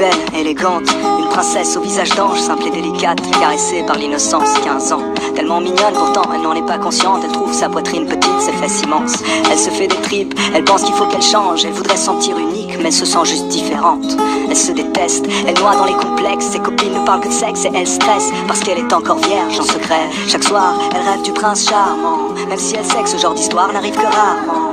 belle, élégante, une princesse au visage d'ange, simple et délicate, caressée par l'innocence, 15 ans. Tellement mignonne pourtant, elle n'en est pas consciente, elle trouve sa poitrine petite, ses fesses immenses. Elle se fait des tripes, elle pense qu'il faut qu'elle change, elle voudrait se sentir unique, mais elle se sent juste différente. Elle se déteste, elle noie dans les complexes, ses copines ne parlent que de sexe et elle stresse, parce qu'elle est encore vierge en secret. Chaque soir, elle rêve du prince charmant, même si elle sait que ce genre d'histoire n'arrive que rarement.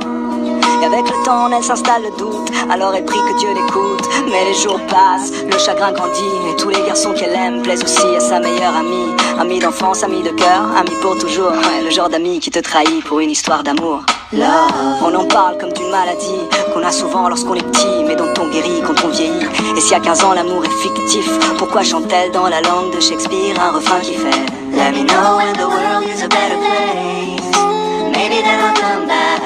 Et avec le temps, en elle s'installe le doute, alors elle prie que Dieu l'écoute. Mais les jours passent, le chagrin grandit, et tous les garçons qu'elle aime plaisent aussi à sa meilleure amie. Amie d'enfance, amie de cœur, amie pour toujours. Ouais, le genre d'ami qui te trahit pour une histoire d'amour. Love. On en parle comme d'une maladie qu'on a souvent lorsqu'on est petit, mais dont on guérit quand on vieillit. Et si à 15 ans l'amour est fictif, pourquoi chante-t-elle dans la langue de Shakespeare un refrain qui fait Let me know when the world is a better place, maybe then I'll come back.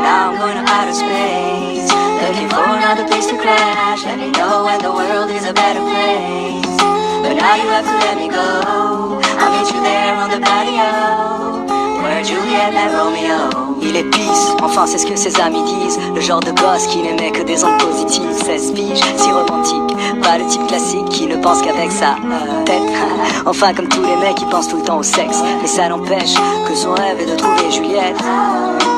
Now I'm going to outer space, looking for another place to crash. Let me know when the world is a better place, but now you have to let me go. I'll meet you there on the patio, where Juliet met Romeo. Il est peace, enfin c'est ce que ses amis disent. Le genre de gosse qui n'aimait que des ondes positives. 16 piges, si romantique, pas le type classique qui ne pense qu'avec sa tête. Enfin comme tous les mecs qui pensent tout le temps au sexe. Mais ça n'empêche que son rêve est de trouver Juliette.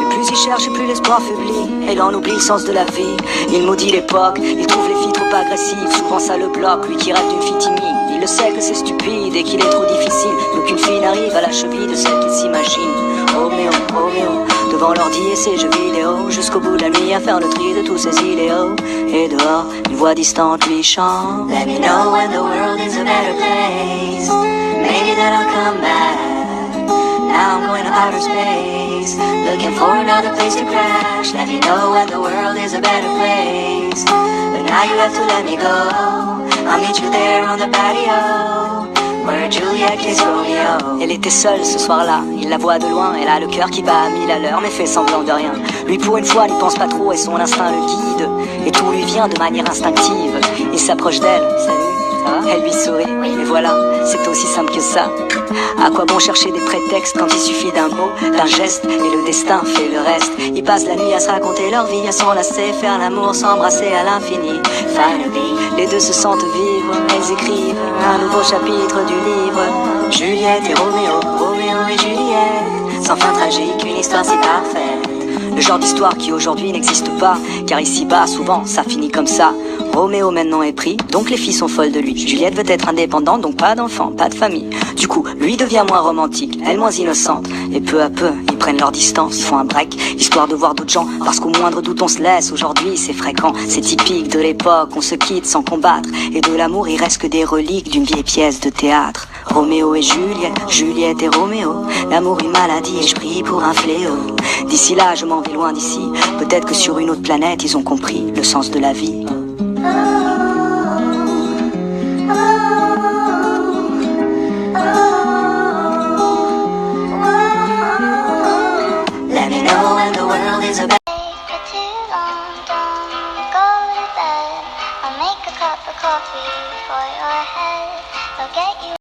Plus il cherche et plus l'espoir faiblit, et il en oublie le sens de la vie. Il maudit l'époque, il trouve les filles trop agressives, souvent ça le bloque, lui qui rêve d'une fille timide. Il le sait que c'est stupide et qu'il est trop difficile, qu'aucune fille n'arrive à la cheville de celle qu'il s'imagine. Roméo, Roméo, devant l'ordi et ses jeux vidéo, jusqu'au bout de la nuit à faire le tri de tous ses idéaux. Et dehors, une voix distante lui chante Let me know when the world is a better place, maybe then I'll come back. Now I'm going to outer space, looking for another place to crash. Let me know when the world is a better place, but now you have to let me go. I'll meet you there on the patio, where Juliet kissed Romeo. Elle était seule ce soir-là, il la voit de loin, elle a le cœur qui bat à 1000 à l'heure, mais fait semblant de rien. Lui pour une fois n'y pense pas trop et son instinct le guide, et tout lui vient de manière instinctive. Il s'approche d'elle, salut, elle lui sourit, mais voilà, c'est aussi simple que ça. À quoi bon chercher des prétextes quand il suffit d'un mot, d'un geste, et le destin fait le reste. Ils passent la nuit à se raconter leur vie, à s'enlacer, faire l'amour, s'embrasser à l'infini. Finally, les deux se sentent vivre, elles écrivent un nouveau chapitre du livre. Juliette et Roméo, Roméo et Juliette, sans fin tragique, une histoire si parfaite. Le genre d'histoire qui aujourd'hui n'existe pas, car ici-bas, souvent, ça finit comme ça. Roméo maintenant est pris, donc les filles sont folles de lui. Juliette veut être indépendante, donc pas d'enfant, pas de famille. Du coup, lui devient moins romantique, elle moins innocente. Et peu à peu, ils prennent leur distance, ils font un break, histoire de voir d'autres gens. Parce qu'au moindre doute on se laisse, aujourd'hui c'est fréquent. C'est typique de l'époque, on se quitte sans combattre. Et de l'amour il reste que des reliques d'une vieille pièce de théâtre. Roméo et Juliette, Juliette et Roméo. L'amour une maladie et je prie pour un fléau. D'ici là je m'en vais loin d'ici, peut-être que sur une autre planète ils ont compris le sens de la vie. Let me know when the world is a better